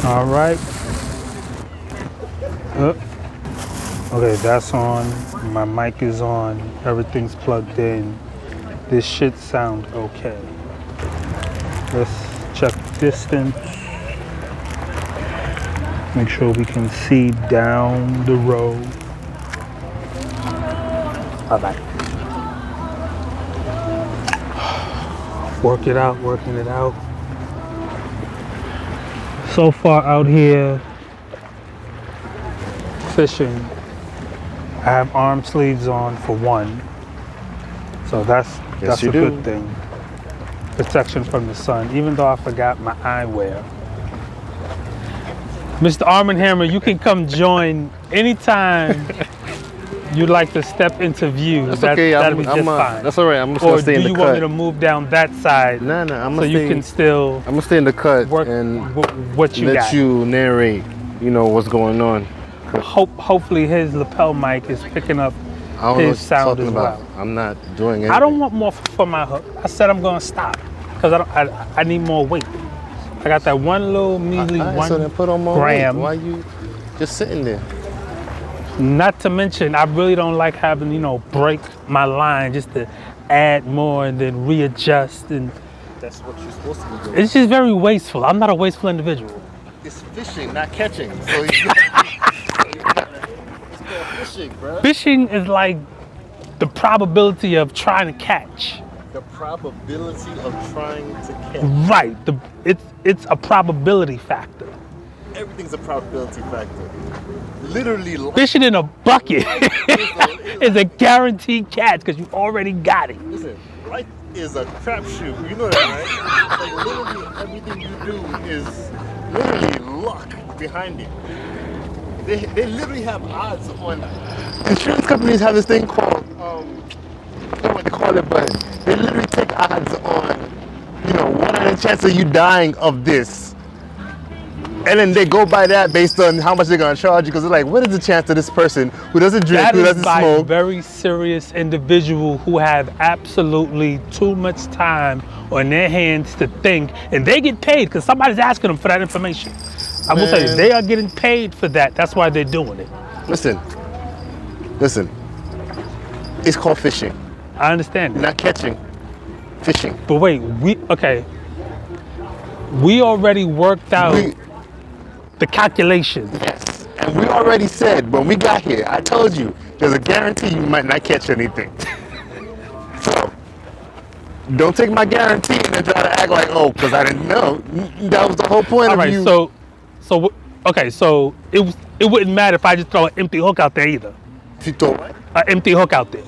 All right. Okay, that's on. My mic is on. Everything's plugged in. This should sound okay. Let's check distance. Make sure we can see down the road. All right. Working it out. So far out here, fishing. I have arm sleeves on for one. So that's a good thing. Protection from the sun, even though I forgot my eyewear. Mr. Arm & Hammer, you can come join anytime you'd like to step into view. That's okay. That'll be just fine. That's all right. I'm just gonna stay in the cut. Or do you want me to move down that side? Nah. So you can still. I'm gonna stay in the cut work and what you let got. you narrate. You know what's going on. Hopefully his lapel mic is picking up his sound as well. I'm not doing anything. I don't want more for my hook. I said I'm gonna stop because I need more weight. I got that one little measly so then put on more gram. Weight. Why you just sitting there? Not to mention, I really don't like having, break my line just to add more and then readjust. And That's what you're supposed to be doing. it's just very wasteful. I'm not a wasteful individual. It's fishing, not catching. So it's called fishing, bro. Fishing is like the probability of trying to catch. The probability of trying to catch. Right. It's a probability factor. Everything's a probability factor. Literally, Fishing in a bucket is a guaranteed catch because you already got it. Listen, life is a crapshoot. You know that, right? Like literally everything you do is literally luck behind it. They literally have odds on. Insurance companies have this thing called I don't know what they call it, but they literally take odds on 1 chance of you dying of this. And then they go by that based on how much they're gonna charge you, because they're like, what is the chance of this person who doesn't drink, who doesn't by smoke? A very serious individual who have absolutely too much time on their hands to think, and they get paid because somebody's asking them for that information. I will tell you, they are getting paid for that. That's why they're doing it. Listen. It's called fishing. I understand it. Not catching, fishing. But wait, we already worked out the calculations. Yes, and we already said when we got here, I told you, there's a guarantee you might not catch anything. So, don't take my guarantee and then try to act like, because I didn't know. That was the whole point of you. So it wouldn't matter if I just throw an empty hook out there either. If you throw what? An empty hook out there.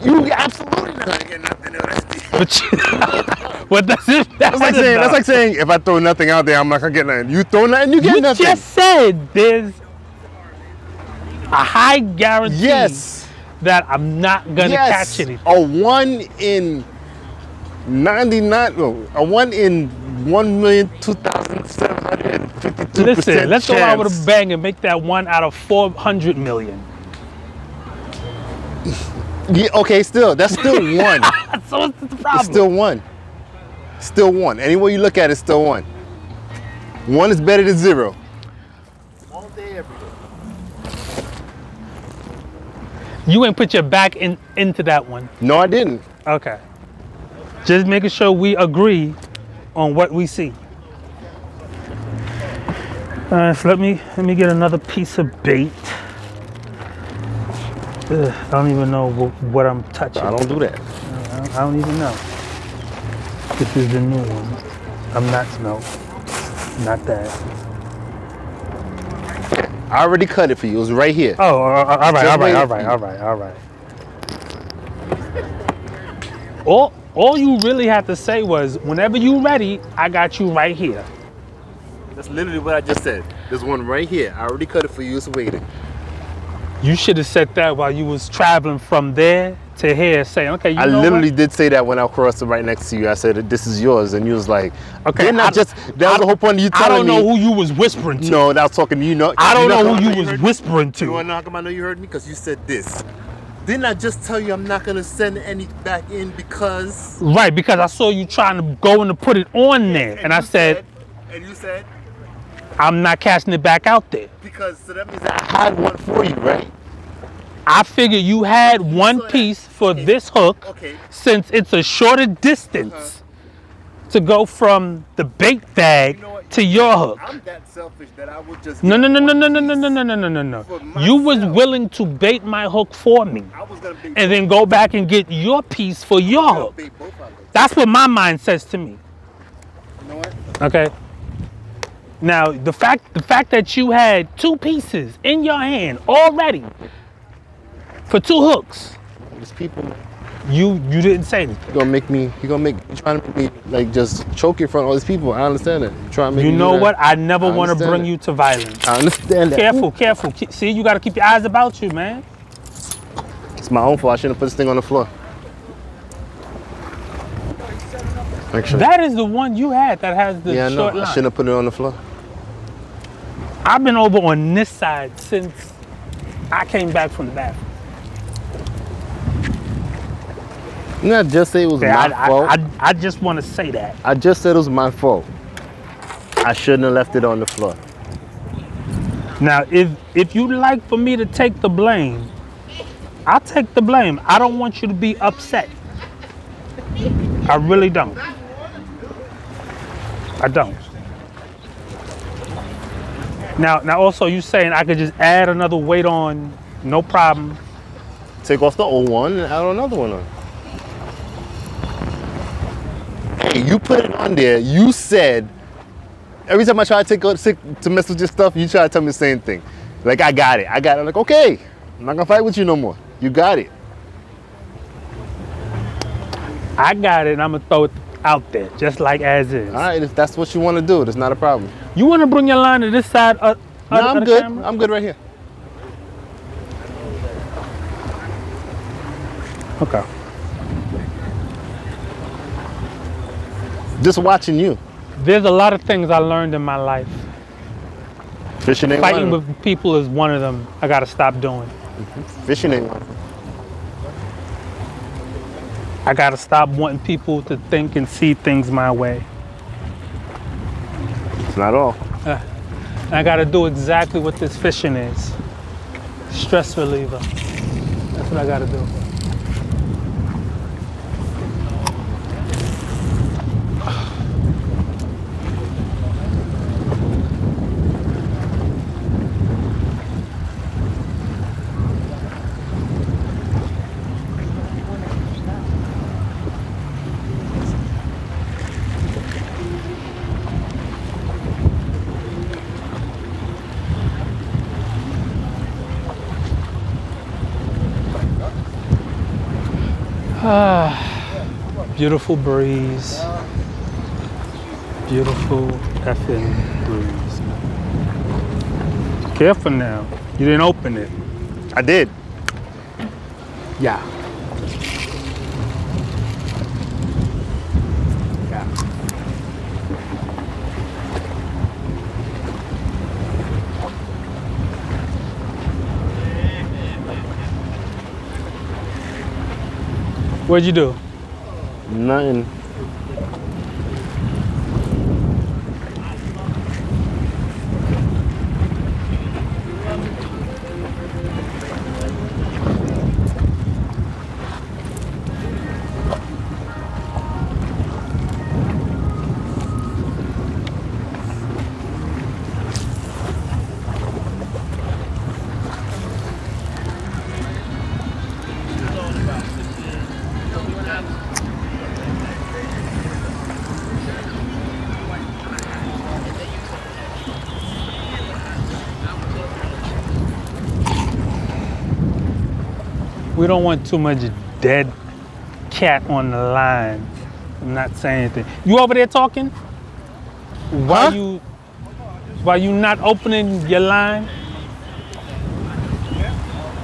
You absolutely not gonna get nothing else. What does it matter? That's like saying if I throw nothing out there, I'm not gonna get nothing. You throw nothing, you get nothing. You just said there's a high guarantee that I'm not gonna catch anything. A 1 in 99, a 1 in 1,002,752%. Listen, let's chance. go out with a bang and make that 1 out of 400 million. Yeah, okay, that's still 1. So what's the problem? It's still 1. Still 1. Any way you look at it, still 1. 1 is better than 0. All day, every day. You ain't put your back into that one. No, I didn't. Okay. Just making sure we agree on what we see. All right, so let me get another piece of bait. I don't even know what I'm touching. I don't do that. I don't even know. This is the new one. Not that. I already cut it for you. It was right here. Oh, all right. All you really had to say was, whenever you ready, I got you right here. That's literally what I just said. There's one right here. I already cut it for you. It's waiting. You should have said that while you was traveling from there to here, saying, okay, I literally did say that when I crossed it right next to you. I said, this is yours. And you was like, okay, that was the whole point of you telling me. I don't know who you was whispering to. No, that was talking to you. I don't know who you was whispering to. You want to know how come I know you heard me? Because you said this. Didn't I just tell you I'm not going to send any back in because... Right, because I saw you trying to go and to put it on there. And I said... And you said... I'm not casting it back out there. Because so that means I had one for you, right? I figure you had one saw that. piece for Okay. this hook, Okay. since it's a shorter distance to go from the bait bag You know what? to your hook. I'm that selfish that I would just. No, get no, no, no, one no, no, no, piece no, no, no, no, no. for You was myself. willing to bait my hook for me, I was gonna bait and then go back and get your piece for your hook. bait both of them. That's what my mind says to me. You know what? Okay. Now the fact that you had two pieces in your hand already for two hooks, These people. you didn't say anything. You trying to make me like just choke in front of all these people. I understand that. You trying to make You me know do that. what? I never I want to understand bring it. you to violence. I understand that. Careful. See, you got to keep your eyes about you, man. It's my own fault. I shouldn't have put this thing on the floor. Actually. That is the one you had that has the Yeah, I know. short I line. shouldn't have put it on the floor. I've been over on this side since I came back from the bathroom. You know, I just say it was my fault. I just want to say that. I just said it was my fault. I shouldn't have left it on the floor. Now, if you'd like for me to take the blame, I'll take the blame. I don't want you to be upset. I really don't. I don't. Now also you saying I could just add another weight on, no problem. Take off the old one and add another one on. Hey, you put it on there. You said every time I try to mess with your stuff, you try to tell me the same thing. Like I got it. I'm like, okay, I'm not gonna fight with you no more. You got it. I got it, and I'm gonna throw it out there, just like as is. All right, if that's what you want to do, that's not a problem. You want to bring your line to this side of No, I'm the good. camera? I'm good right here. Okay. Just watching you. There's a lot of things I learned in my life. Fishing ain't Fighting one. with people is one of them. I gotta stop doing. Fishing ain't one. I gotta stop wanting people to think and see things my way. It's not all. I gotta do exactly what this fishing is. Stress reliever. That's what I gotta do. Beautiful breeze. Beautiful effing breeze. Careful now. You didn't open it. I did. Yeah. Yeah. What'd you do? Nothing. We don't want too much dead cat on the line. I'm not saying anything. You over there talking? Why you not opening your line?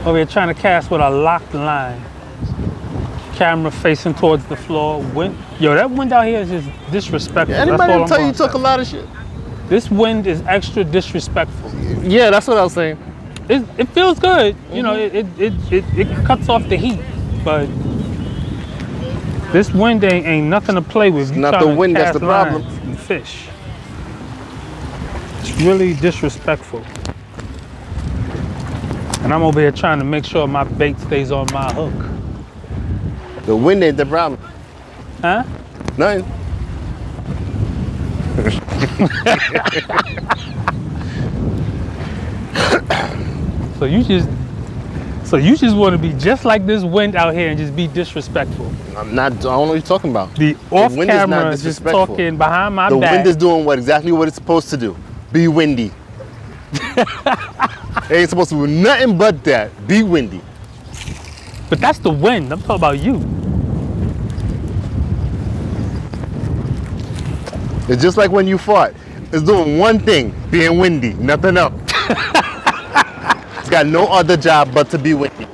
Over here trying to cast with a locked line. Camera facing towards the floor. Yo, that wind out here is just disrespectful. Anybody That's all I'm tell you gonna you talk say. a lot of shit? This wind is extra disrespectful. Yeah, that's what I was saying. It feels good, you know. It cuts off the heat, but this wind ain't nothing to play with. It's not the wind that's the problem. And fish. It's really disrespectful. And I'm over here trying to make sure my bait stays on my hook. The wind ain't the problem. Huh? Nothing. So you just want to be just like this wind out here and just be disrespectful. I'm not. I don't know what you're talking about. The off camera is just talking behind my back. The wind is doing exactly what it's supposed to do. Be windy. It ain't supposed to do nothing but that. Be windy. But that's the wind. I'm talking about you. It's just like when you fart. It's doing one thing, being windy, nothing else. It's got no other job but to be windy.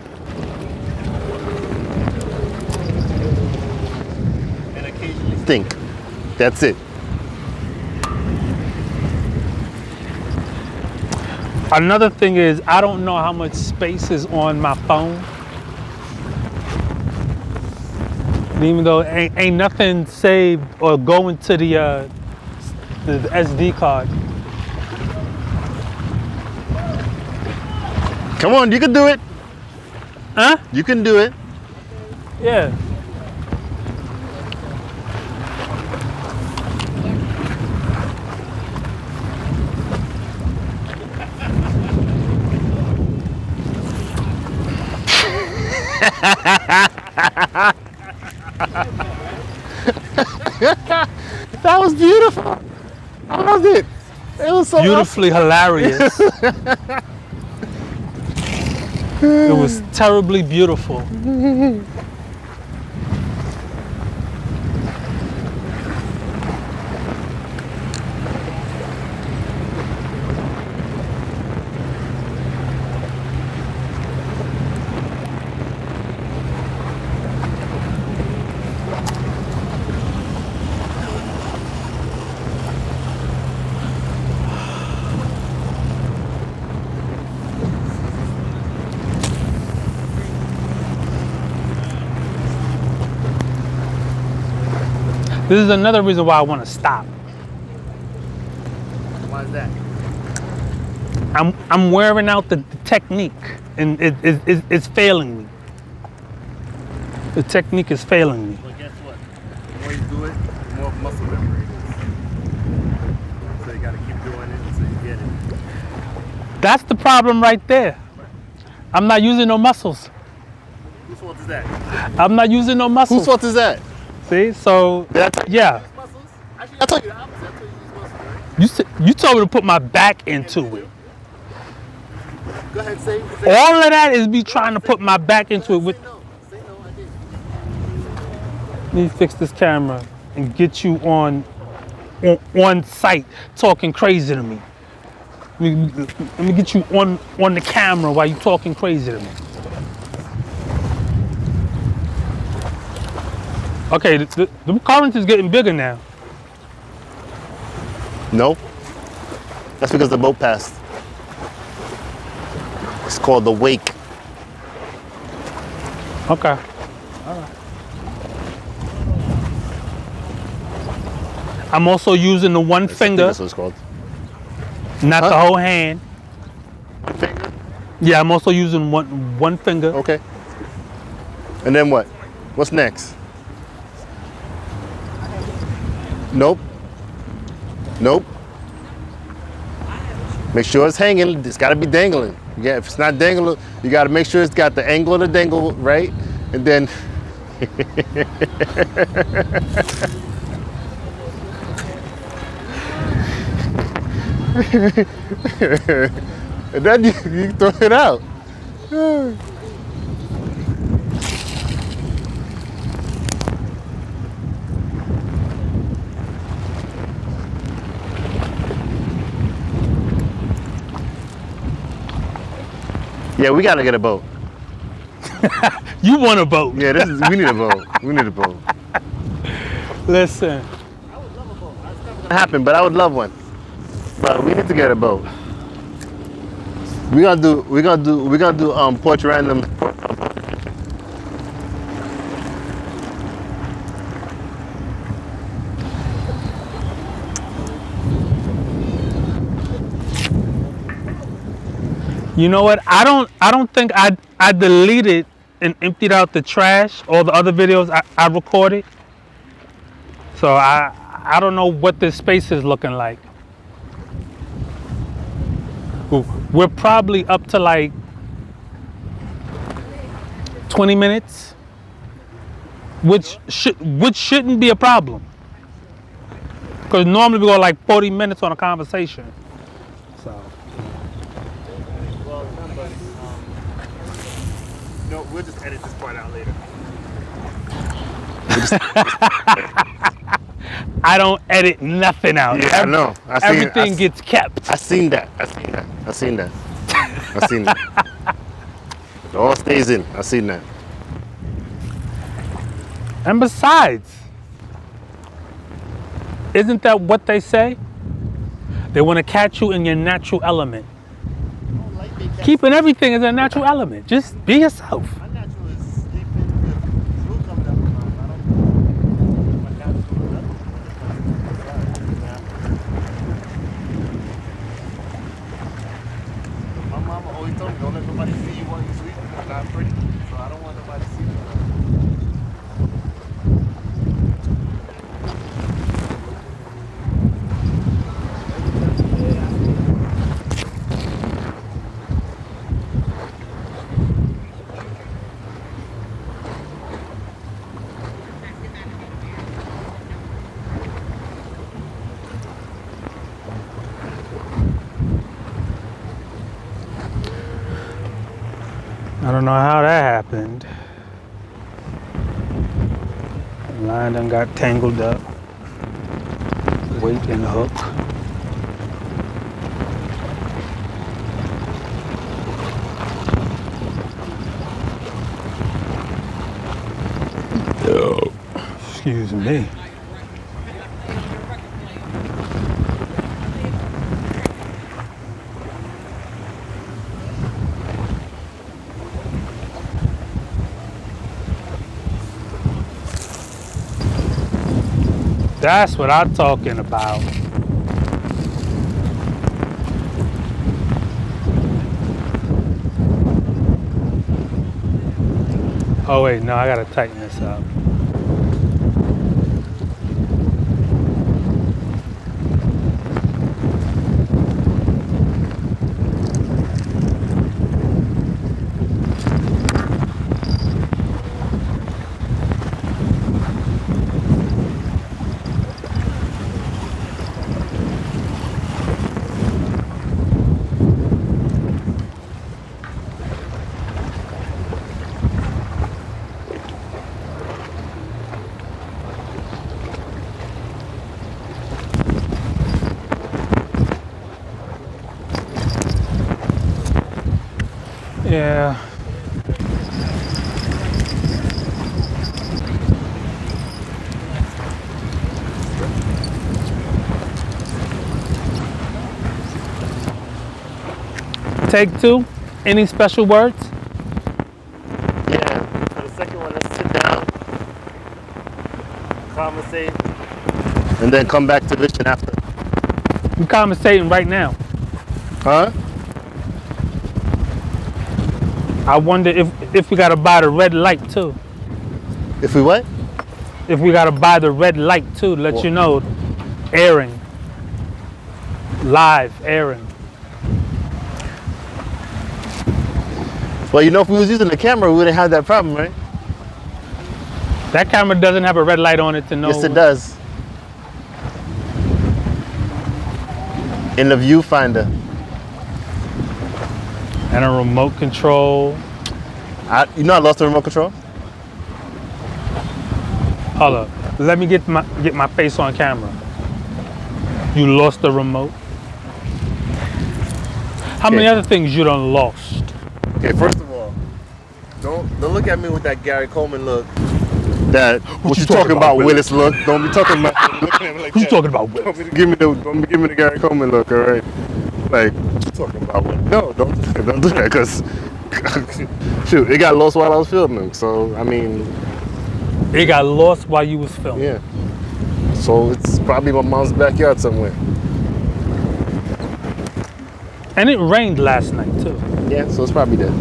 And occasionally stink. That's it. Another thing is, I don't know how much space is on my phone. Even though ain't nothing saved or going to the SD card. Come on, you can do it. Huh? You can do it. Yeah. That was beautiful. I loved it. It was so beautifully hilarious. It was terribly beautiful. This is another reason why I want to stop. Why is that? I'm wearing out the technique, and it's failing me. The technique is failing me. But guess what? The more you do it, the more muscle memory it is. So you got to keep doing it until you get it. That's the problem right there. I'm not using no muscles. Whose fault is that? I'm not using no muscles. Whose fault is that? See, so yeah. Actually, I told you the opposite. I told you use muscles, right? You told me to put my back into it. Go ahead, say All of that is me trying to put my back into it. With Say no, I did. let me fix this camera and get you on site talking crazy to me. Let me get you on the camera while you talking crazy to me. Okay, the current is getting bigger now. No. That's because the boat passed. It's called the wake. Okay. All right. I'm also using the one finger, That's what it's called. not the whole hand. One finger? Yeah, I'm also using one finger. Okay. And then what? What's next? Nope. Nope. Make sure it's hanging. It's got to be dangling. Yeah, if it's not dangling, you got to make sure it's got the angle of the dangle right, and then. And then you throw it out. Yeah, we gotta get a boat. You want a boat? Yeah, we need a boat. We need a boat. Listen. I would love a boat. It's never gonna happen, but I would love one. But we need to get a boat. We gotta do Porch random. You know what? I don't think I deleted and emptied out the trash, all the other videos I recorded. So I don't know what this space is looking like. We're probably up to like 20 minutes, which shouldn't be a problem. Because normally we go like 40 minutes on a conversation. So. Well, remember, no, we'll just edit this part out later. I don't edit nothing out. Yeah, I know. Everything gets kept. I seen that. It all stays in. I seen that. And besides, isn't that what they say? They want to catch you in your natural element. Keeping everything as a natural element. Just be yourself. My natural is sleeping with flu coming up in my mouth. I don't my natural is nothing. My mama always told me, don't let nobody see you while you sleep. It's not pretty. So I don't want nobody to see me. I don't know how that happened. The line done got tangled up. Weight and hook. Excuse me. That's what I'm talking about. Oh wait, no, I gotta tighten this up. Yeah. Take two. Any special words? Yeah. For the second one, let's sit down, conversate, and then come back to vision after. We're conversating right now. Huh? I wonder if we gotta buy the red light too. If we what? If we gotta buy the red light too, to let you know, airing, live airing. Well, you know, if we was using the camera, we wouldn't have that problem, right? That camera doesn't have a red light on it to know. Yes, it does. In the viewfinder. And a remote control. You know I lost the remote control? Hold up. Let me get my face on camera. You lost the remote. How many other things you done lost? Okay, first of all, don't look at me with that Gary Coleman look. That what you talking about, Willis look. Don't be talking about looking at me like Who you that. talking about, Willis? Don't give me the Gary Coleman look, all right? Like, what you talking about? No, don't do that, because shoot, it got lost while I was filming. So I mean, It got lost while you was filming. yeah. So it's probably my mom's backyard somewhere. And it rained last night too. Yeah, so it's probably dead.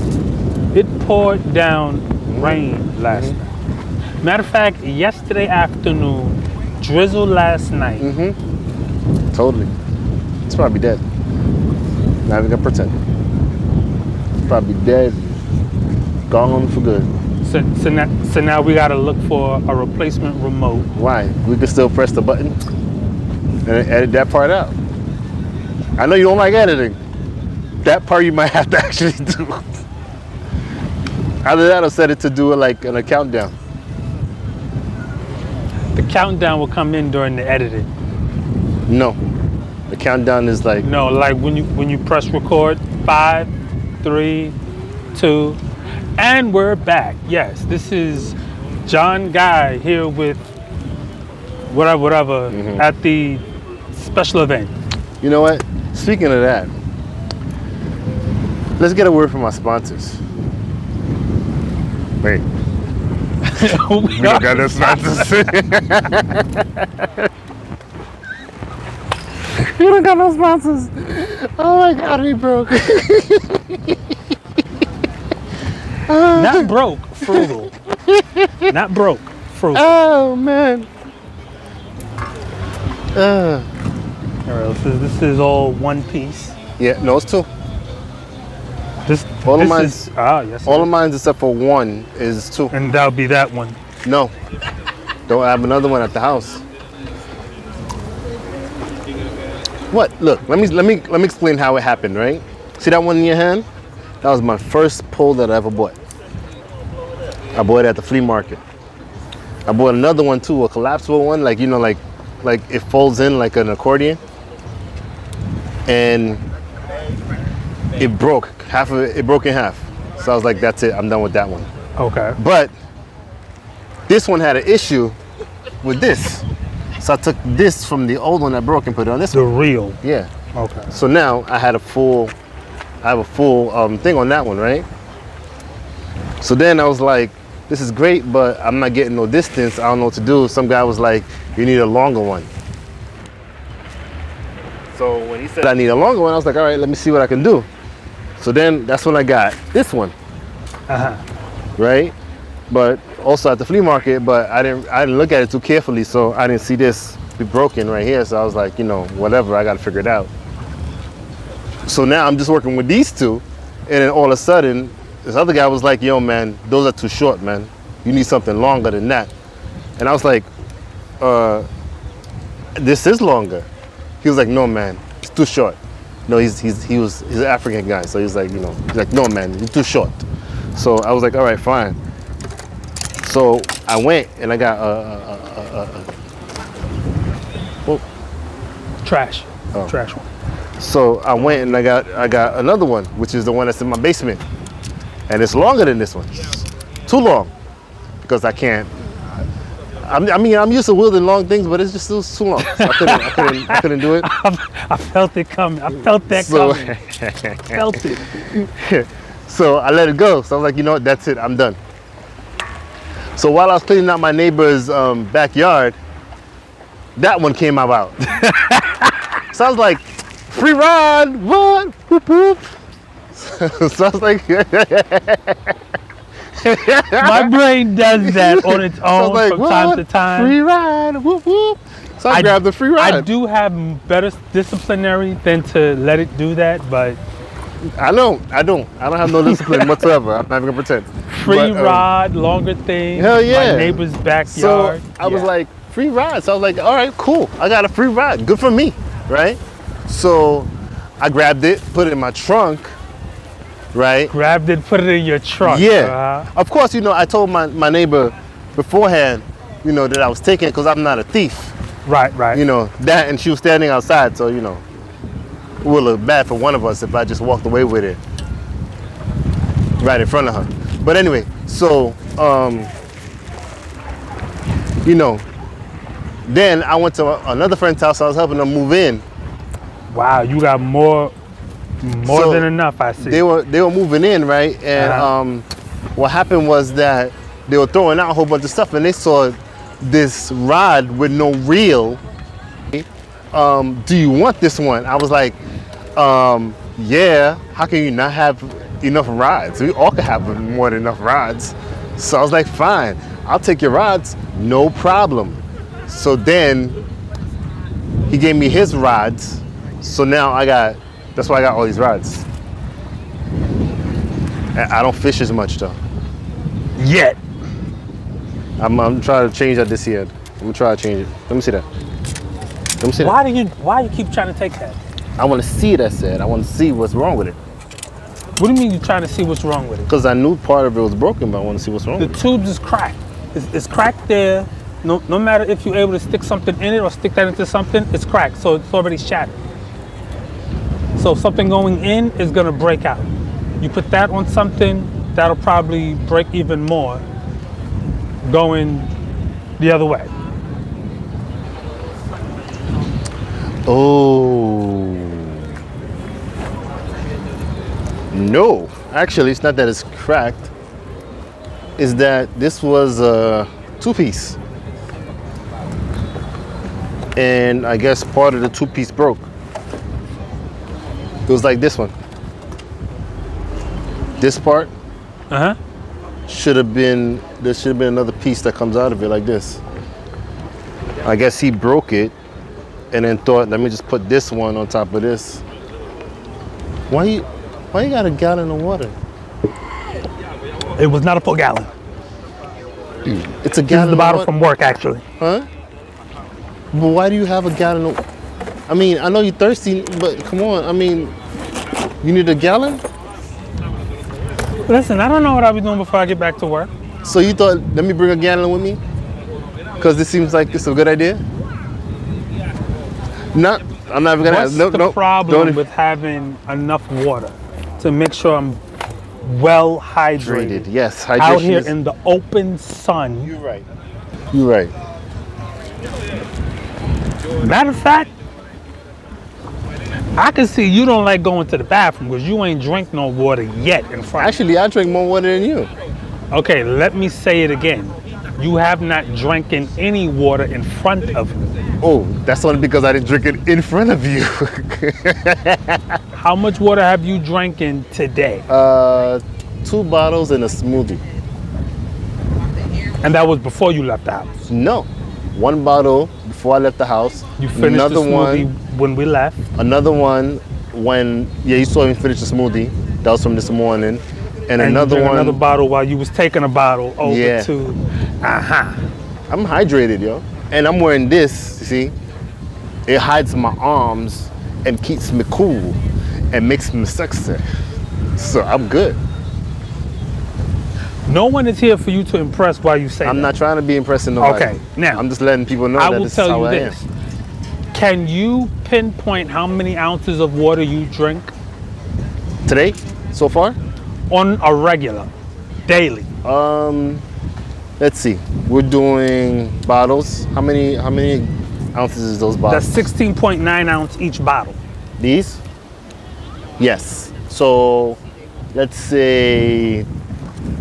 It poured down rain last night. Matter of fact, yesterday afternoon, drizzle last night. Totally. It's probably dead. Not even gonna pretend. It's probably dead. Gone for good. So now we gotta look for a replacement remote. Why? We can still press the button and edit that part out. I know you don't like editing. That part you might have to actually do. Either that or set it to do it like on a countdown. The countdown will come in during the editing. No. The countdown is like No, like when you press record, 5, 3, 2, and we're back. Yes, this is John Guy here with whatever at the special event. You know what? Speaking of that, let's get a word from our sponsors. Wait. We don't got no sponsors. We don't got no sponsors. Oh my God, we broke. Not broke, frugal. Not broke, frugal. Oh man. All right, this is all one piece. Yeah, no, it's two. All of mine's is, yes. All of mine except for one is two. And that'll be that one. No, don't have another one at the house. What? Look, let me explain how it happened. Right? See that one in your hand? That was my first pole that I ever bought. I bought it at the flea market. I bought another one too, a collapsible one, like you know, like it folds in like an accordion, and it broke. Half of it broke in half. So I was like, that's it. I'm done with that one. Okay. But this one had an issue with this. So I took this from the old one that broke and put it on this The one. real. Yeah. Okay. So now I have a full thing on that one, right? So then I was like, this is great, but I'm not getting no distance. I don't know what to do. Some guy was like, you need a longer one. So when he said I need a longer one, I was like, all right, let me see what I can do. So then that's when I got this one. Right? But also at the flea market, but I didn't look at it too carefully, so I didn't see this be broken right here. So I was like, you know, whatever, I gotta figure it out. So now I'm just working with these two, and then all of a sudden, this other guy was like, yo man, those are too short, man. You need something longer than that. And I was like, this is longer. He was like, no man, it's too short. No, he's an African guy, so he's like, you know, he's like, no man, you're too short. So I was like, all right, fine. So I went and I got Trash. Oh. Trash one. So I went and I got another one, which is the one that's in my basement, and it's longer than this one. Too long, because I can't. I mean, I'm used to wielding long things, but it's just too long. So I couldn't do it. I felt it coming. I felt that coming. Felt it. So I let it go. So I was like, you know what? That's it. I'm done. So while I was cleaning out my neighbor's backyard, that one came out. So I was like, free ride, what? Whoop, whoop. So I was like, my brain does that on its own like, from time to time. Free ride, whoop, whoop. So I grabbed the free ride. I do have better disciplinary than to let it do that, but I don't have no discipline whatsoever. I'm not even gonna pretend. Free ride, longer thing. Hell yeah. My neighbor's backyard. So I was like, free ride. So I was like, all right, cool. I got a free ride. Good for me, right? So I grabbed it, put it in my trunk, right? Grabbed it, put it in your trunk. Yeah. Of course, you know, I told my neighbor beforehand, you know, that I was taking it because I'm not a thief. Right. You know, that, and she was standing outside, so, you know, it would look bad for one of us if I just walked away with it right in front of her. But anyway, so, you know, then I went to another friend's house. I was helping them move in. Wow, you got more So than enough, I see. They were moving in, right? And what happened was that they were throwing out a whole bunch of stuff, and they saw this rod with no reel. Do you want this one? I was like, yeah, how can you not have enough rides? We all can have more than enough rides. So I was like, fine, I'll take your rides, no problem. So then he gave me his rides. So now that's why I got all these rides. And I don't fish as much though. Yet. I'm trying to change that this year. I'm gonna try to change it. Let me see that. Let me see that. Why you keep trying to take that? I want to see that said. I want to see what's wrong with it. What do you mean you're trying to see what's wrong with it? Because I knew part of it was broken, but I want to see what's wrong The with it. tubes is cracked. It's cracked there. No matter if you're able to stick something in it or stick that into something, it's cracked. So it's already shattered. So something going in is gonna break out. You put that on something, that'll probably break even more going the other way. Oh. No. Actually, it's not that it's cracked. It's that this was a two-piece. And I guess part of the two-piece broke. It was like this one. This part there should have been another piece that comes out of it like this. I guess he broke it and then thought, let me just put this one on top of this. Why you got a gallon of water? It was not a full gallon. It's a This gallon is the bottle of water. from work, actually. Huh? But why do you have a gallon of... I mean, I know you're thirsty, but come on. I mean, you need a gallon? Listen, I don't know what I'll be doing before I get back to work. So you thought, let me bring a gallon with me? Because this seems like it's a good idea? No, I'm not even gonna What's ask. the problem with having enough water to make sure I'm well hydrated? Yes, hydration Out here is- in the open sun. You're right. You're right. Matter of fact, I can see you don't like going to the bathroom because you ain't drink no water yet in front. Actually, I drink more water than you. Okay, let me say it again. You have not drinking any water in front of me. Oh, that's only because I didn't drink it in front of you. How much water have you drinking today? 2 bottles and a smoothie. And that was before you left the house. No, 1 bottle before I left the house. You finished another the smoothie one. when we left. Another one when you saw me finish the smoothie. That was from this morning. And And another you drank one. another bottle while you was taking a bottle over Yeah. to. I'm hydrated, yo. And I'm wearing this, you see? It hides my arms and keeps me cool and makes me sexy. So I'm good. No one is here for you to impress while you say I'm that. not trying to be impressing nobody. Okay, now, I'm just letting people know I that will this is tell how you I this. am. Can you pinpoint how many ounces of water you drink Today, so far, on a regular, daily? let's see. We're doing bottles. How many ounces is those bottles? That's 16.9 ounce each bottle. These? Yes. So let's say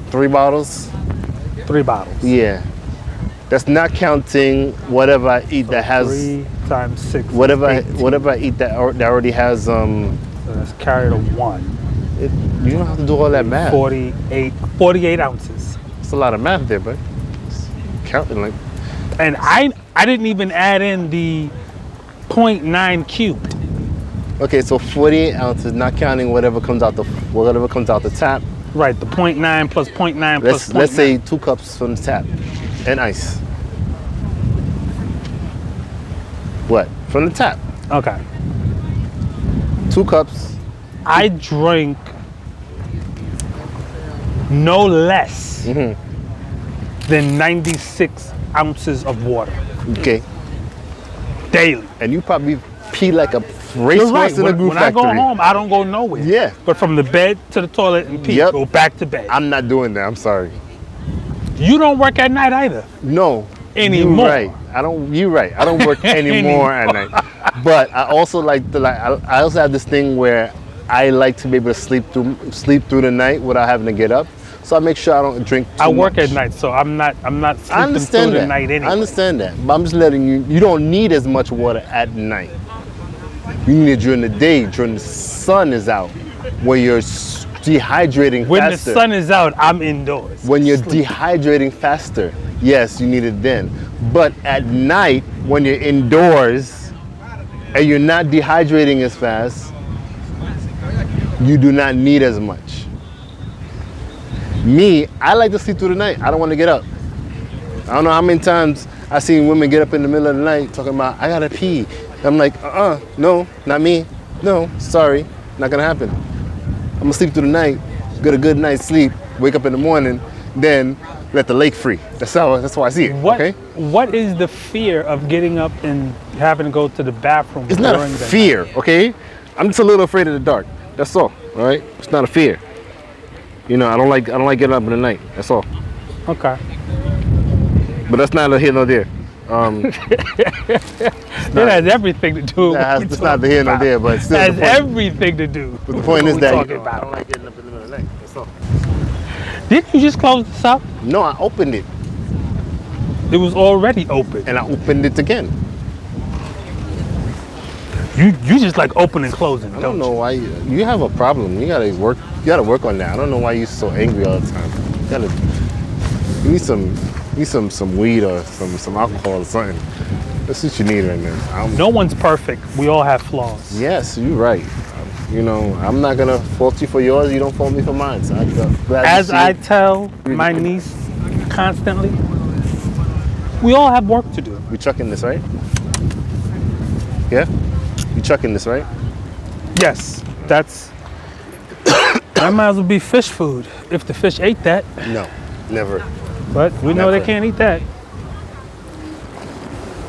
3 bottles. 3 bottles. Yeah. That's not counting whatever I eat that has 3 times 6. whatever 18. whatever I eat that already has So that's carried a 1. you don't have to do all that math. 48 ounces. It's a lot of math there, but it's counting like And I didn't even add in the 0.9 cubed. okay, so 48 ounces, not counting whatever comes out the tap. Right, the 0.9 plus 0.9 plus 0.9. Let's say 2 cups from the tap and ice. What? From the tap. Okay. 2 cups. I drink no less than 96 ounces of water Okay. daily. And you probably pee like a You're racehorse right. in a When glue I factory. go home, I don't go nowhere. Yeah. But from the bed to the toilet and pee, Yep. go back to bed. I'm not doing that. I'm sorry. You don't work at night either. No. Anymore. You're right. You're right. I don't work anymore at night. But I also I also have this thing where I like to be able to sleep through the night without having to get up. So I make sure I don't drink too I work much. at night, so I'm not I sleeping through understand the that. night anyway. I understand that. But I'm just letting you don't need as much water at night. You need it during the day, during the sun is out, when you're dehydrating When faster. the sun is out, I'm indoors. When you're Sleep. dehydrating faster, yes, you need it then. But at night, when you're indoors and you're not dehydrating as fast, you do not need as much. Me, I like to sleep through the night. I don't want to get up. I don't know how many times I've seen women get up in the middle of the night talking about, I gotta pee. I'm like, no, not me. No, sorry, not gonna happen. I'm gonna sleep through the night, get a good night's sleep, wake up in the morning, then let the lake free. That's how I see it. What Okay? What is the fear of getting up and having to go to the bathroom? It's not a during the fear, night? okay? I'm just a little afraid of the dark. That's all. All right? It's not a fear. You know, I don't like getting up in the night. That's all. Okay. But that's not here nor there. It has everything to do with what It's not the here nor there, but still. It has the point, everything to do. but the point is what that we're I talking about. don't like getting up in the middle of the night. That's all. Didn't you just close this up? No, I opened it It was already open. and I opened it again. You just like open and closing. I don't know why you have a problem. You gotta work on that. I don't know why you're so angry all the time. You need some weed or some alcohol or something. That's what you need right now. No one's perfect. We all have flaws. Yes, you're right. You know, I'm not gonna fault you for yours. You don't fault me for mine. So I'm glad you As see I it. tell my niece constantly, we all have work to do. We chucking this, right? Yeah, you chucking this, right? Yes, that's. That might as well be fish food if the fish ate that. No, never. But we know Never. they can't eat that.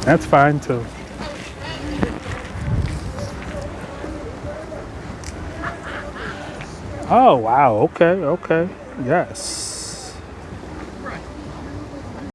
That's fine too. Oh wow, okay. Yes.